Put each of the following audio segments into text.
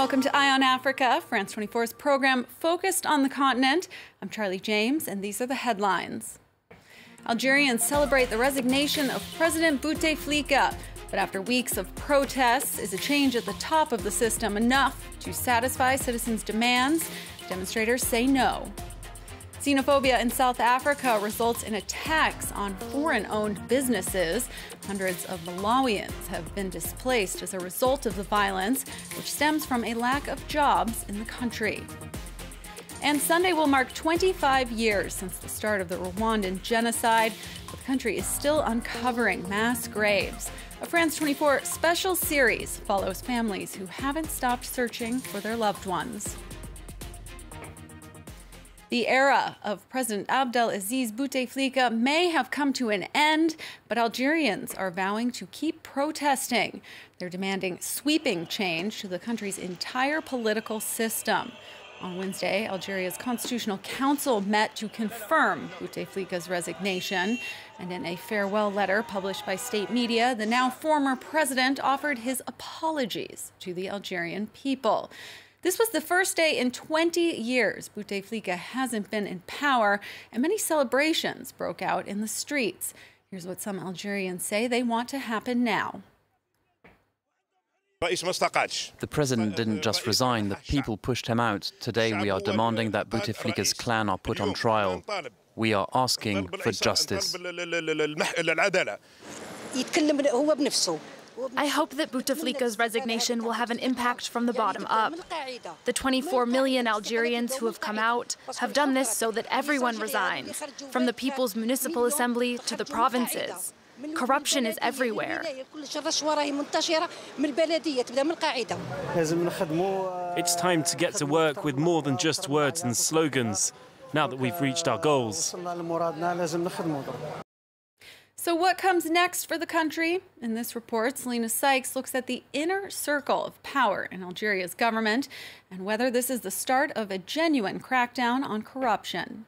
Welcome to Eye on Africa, France 24's program focused on the continent. I'm Charlie James, and these are the headlines. Algerians celebrate the resignation of President Bouteflika. But after weeks of protests, is a change at the top of the system enough to satisfy citizens' demands? Demonstrators say no. Xenophobia in South Africa results in attacks on foreign-owned businesses. Hundreds of Malawians have been displaced as a result of the violence, which stems from a lack of jobs in the country. And Sunday will mark 25 years since the start of the Rwandan genocide, but the country is still uncovering mass graves. A France 24 special series follows families who haven't stopped searching for their loved ones. The era of President Abdelaziz Bouteflika may have come to an end, but Algerians are vowing to keep protesting. They're demanding sweeping change to the country's entire political system. On Wednesday, Algeria's Constitutional Council met to confirm Bouteflika's resignation. And in a farewell letter published by state media, the now former president offered his apologies to the Algerian people. This was the first day in 20 years Bouteflika hasn't been in power, and many celebrations broke out in the streets. Here's what some Algerians say they want to happen now. The president didn't just resign, the people pushed him out. Today we are demanding that Bouteflika's clan are put on trial. We are asking for justice. I hope that Bouteflika's resignation will have an impact from the bottom up. The 24 million Algerians who have come out have done this so that everyone resigns, from the People's Municipal Assembly to the provinces. Corruption is everywhere. It's time to get to work with more than just words and slogans, now that we've reached our goals. So what comes next for the country? In this report, Selena Sykes looks at the inner circle of power in Algeria's government and whether this is the start of a genuine crackdown on corruption.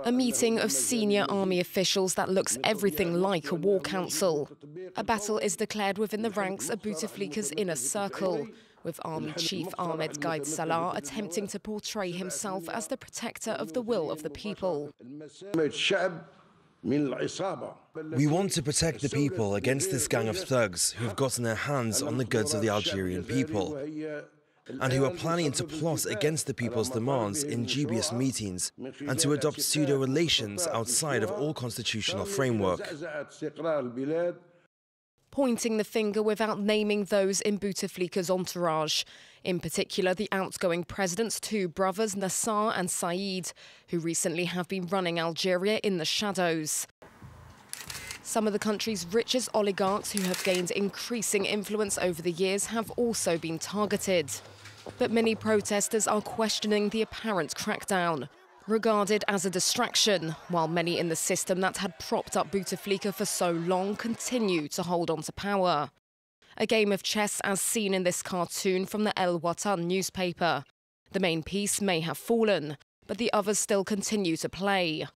A meeting of senior army officials that looks everything like a war council. A battle is declared within the ranks of Bouteflika's inner circle, with Army Chief Ahmed Gaid Salah attempting to portray himself as the protector of the will of the people. We want to protect the people against this gang of thugs who have gotten their hands on the goods of the Algerian people and who are planning to plot against the people's demands in dubious meetings and to adopt pseudo-relations outside of all constitutional framework. Pointing the finger without naming those in Bouteflika's entourage, in particular the outgoing president's two brothers Nassar and Said, who recently have been running Algeria in the shadows. Some of the country's richest oligarchs who have gained increasing influence over the years have also been targeted. But many protesters are questioning the apparent crackdown, regarded as a distraction, while many in the system that had propped up Bouteflika for so long continue to hold on to power. A game of chess as seen in this cartoon from the El Watan newspaper. The main piece may have fallen, but the others still continue to play.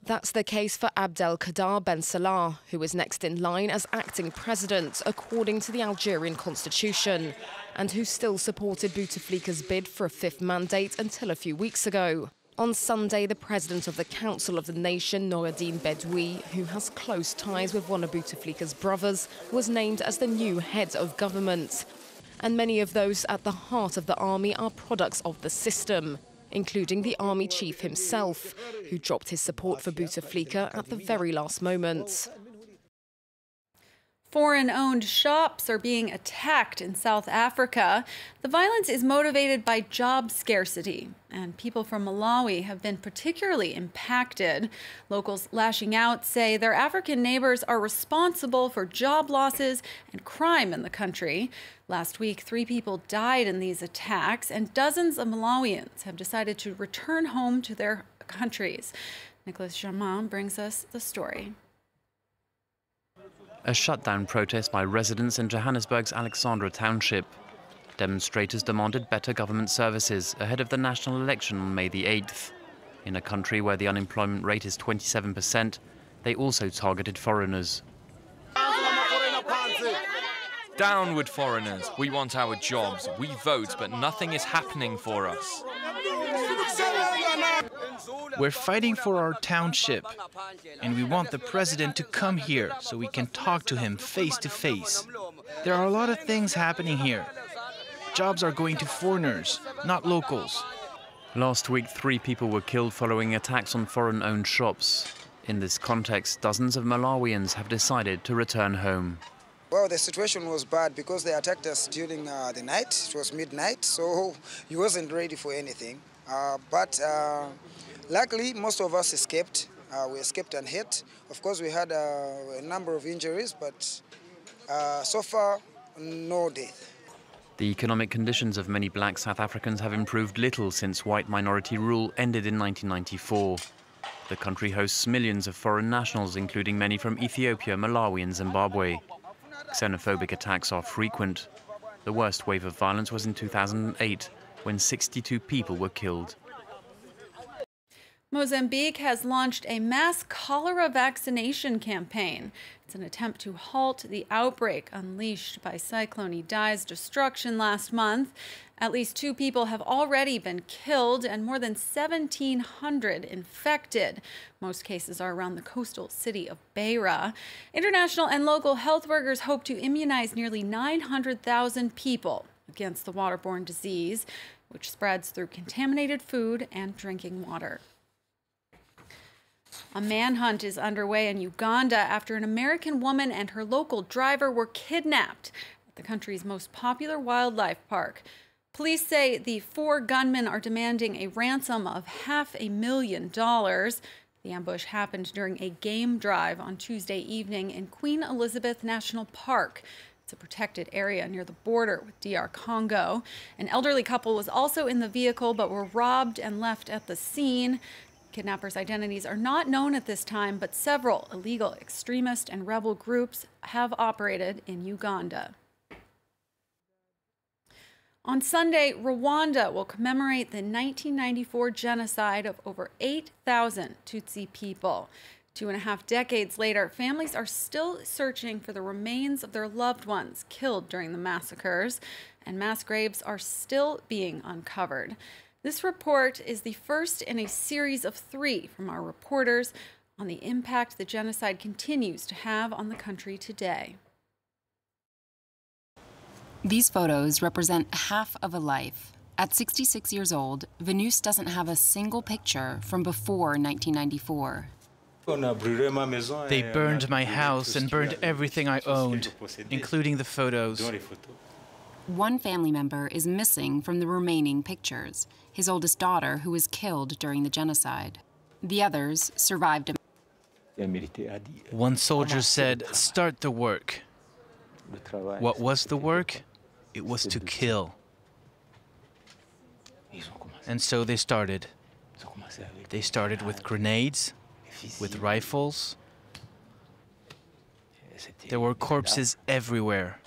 That's the case for Abdelkader Ben Salah, who is next in line as acting president, according to the Algerian constitution, and who still supported Bouteflika's bid for a fifth mandate until a few weeks ago. On Sunday, the president of the Council of the Nation, Noureddine Bedoui, who has close ties with one of Bouteflika's brothers, was named as the new head of government. And many of those at the heart of the army are products of the system, including the army chief himself, who dropped his support for Bouteflika at the very last moment. Foreign-owned shops are being attacked in South Africa. The violence is motivated by job scarcity, and people from Malawi have been particularly impacted. Locals lashing out say their African neighbors are responsible for job losses and crime in the country. Last week, 3 people died in these attacks, and dozens of Malawians have decided to return home to their countries. Nicholas Germain brings us the story. A shutdown protest by residents in Johannesburg's Alexandra township. Demonstrators demanded better government services ahead of the national election on May the 8th. In a country where the unemployment rate is 27%, they also targeted foreigners. Down with foreigners. We want our jobs. We vote, but nothing is happening for us. We're fighting for our township, and we want the president to come here so we can talk to him face to face. There are a lot of things happening here. Jobs are going to foreigners, not locals. Last week, 3 people were killed following attacks on foreign-owned shops. In this context, dozens of Malawians have decided to return home. Well, the situation was bad because they attacked us during the night. It was midnight, so he wasn't ready for anything. But luckily, most of us escaped. We escaped unhurt. Of course, we had a number of injuries, but so far, no death. The economic conditions of many black South Africans have improved little since white minority rule ended in 1994. The country hosts millions of foreign nationals, including many from Ethiopia, Malawi and Zimbabwe. Xenophobic attacks are frequent. The worst wave of violence was in 2008, when 62 people were killed. Mozambique has launched a mass cholera vaccination campaign. It's an attempt to halt the outbreak unleashed by Cyclone Idai's destruction last month. At least 2 people have already been killed and more than 1,700 infected. Most cases are around the coastal city of Beira. International and local health workers hope to immunize nearly 900,000 people against the waterborne disease, which spreads through contaminated food and drinking water. A manhunt is underway in Uganda after an American woman and her local driver were kidnapped at the country's most popular wildlife park. Police say the 4 gunmen are demanding a ransom of $500,000. The ambush happened during a game drive on Tuesday evening in Queen Elizabeth National Park. It's a protected area near the border with DR Congo. An elderly couple was also in the vehicle but were robbed and left at the scene. Kidnappers' identities are not known at this time, but several illegal extremist and rebel groups have operated in Uganda. On Sunday, Rwanda will commemorate the 1994 genocide of over 8,000 Tutsi people. 2.5 decades later, families are still searching for the remains of their loved ones killed during the massacres, and mass graves are still being uncovered. This report is the first in a series of 3 from our reporters on the impact the genocide continues to have on the country today. These photos represent half of a life. At 66 years old, Venus doesn't have a single picture from before 1994. They burned my house and burned everything I owned, including the photos. One family member is missing from the remaining pictures, his oldest daughter, who was killed during the genocide. The others survived. One soldier said, "Start the work." What was the work? It was to kill. And so they started. They started with grenades, with rifles. There were corpses everywhere.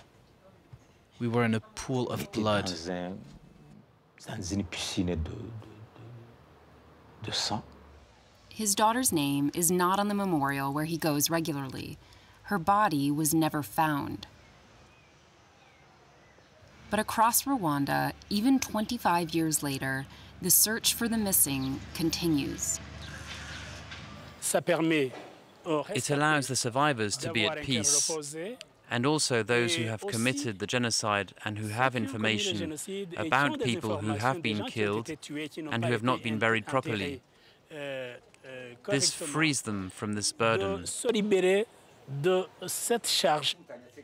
We were in a pool of blood. His daughter's name is not on the memorial where he goes regularly. Her body was never found. But across Rwanda, even 25 years later, the search for the missing continues. It allows the survivors to be at peace, and also those who have committed the genocide and who have information about people who have been killed and who have not been buried properly. This frees them from this burden.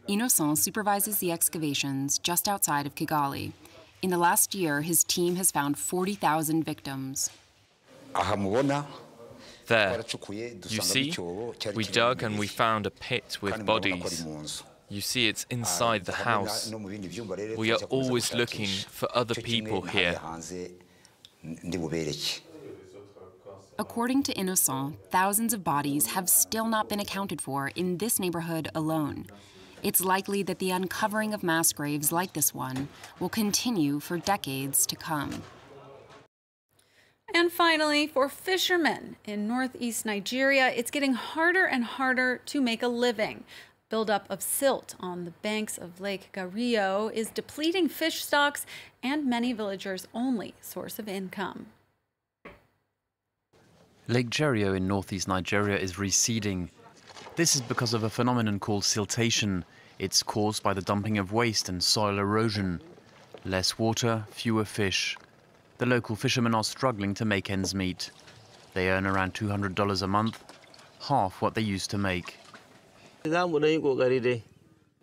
Innocent supervises the excavations just outside of Kigali. In the last year, his team has found 40,000 victims. There, you see, we dug and we found a pit with bodies. You see, it's inside the house. We are always looking for other people here. According to Innocent, thousands of bodies have still not been accounted for in this neighborhood alone. It's likely that the uncovering of mass graves like this one will continue for decades to come. And finally, for fishermen in northeast Nigeria, it's getting harder and harder to make a living. Buildup of silt on the banks of Lake Gerio is depleting fish stocks and many villagers' only source of income. Lake Gerio in northeast Nigeria is receding. This is because of a phenomenon called siltation. It's caused by the dumping of waste and soil erosion. Less water, fewer fish. The local fishermen are struggling to make ends meet. They earn around $200 a month, half what they used to make.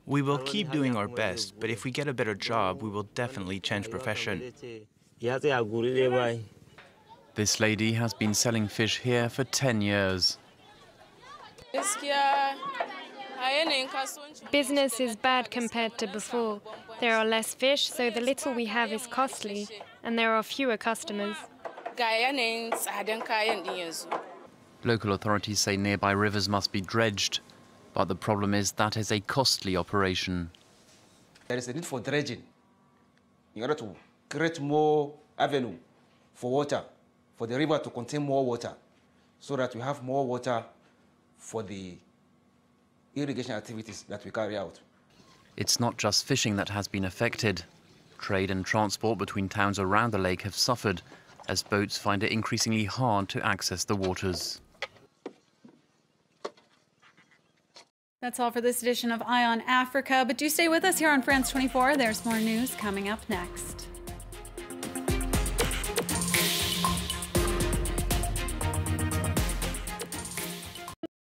We will keep doing our best, but if we get a better job, we will definitely change profession. This lady has been selling fish here for 10 years. Business is bad compared to before. There are less fish, so the little we have is costly, and there are fewer customers. Local authorities say nearby rivers must be dredged, but the problem is that is a costly operation. There is a need for dredging in order to create more avenue for water, for the river to contain more water, so that we have more water for the irrigation activities that we carry out. It's not just fishing that has been affected. Trade and transport between towns around the lake have suffered as boats find it increasingly hard to access the waters. That's all for this edition of Eye on Africa, but do stay with us here on France 24. There's more news coming up next.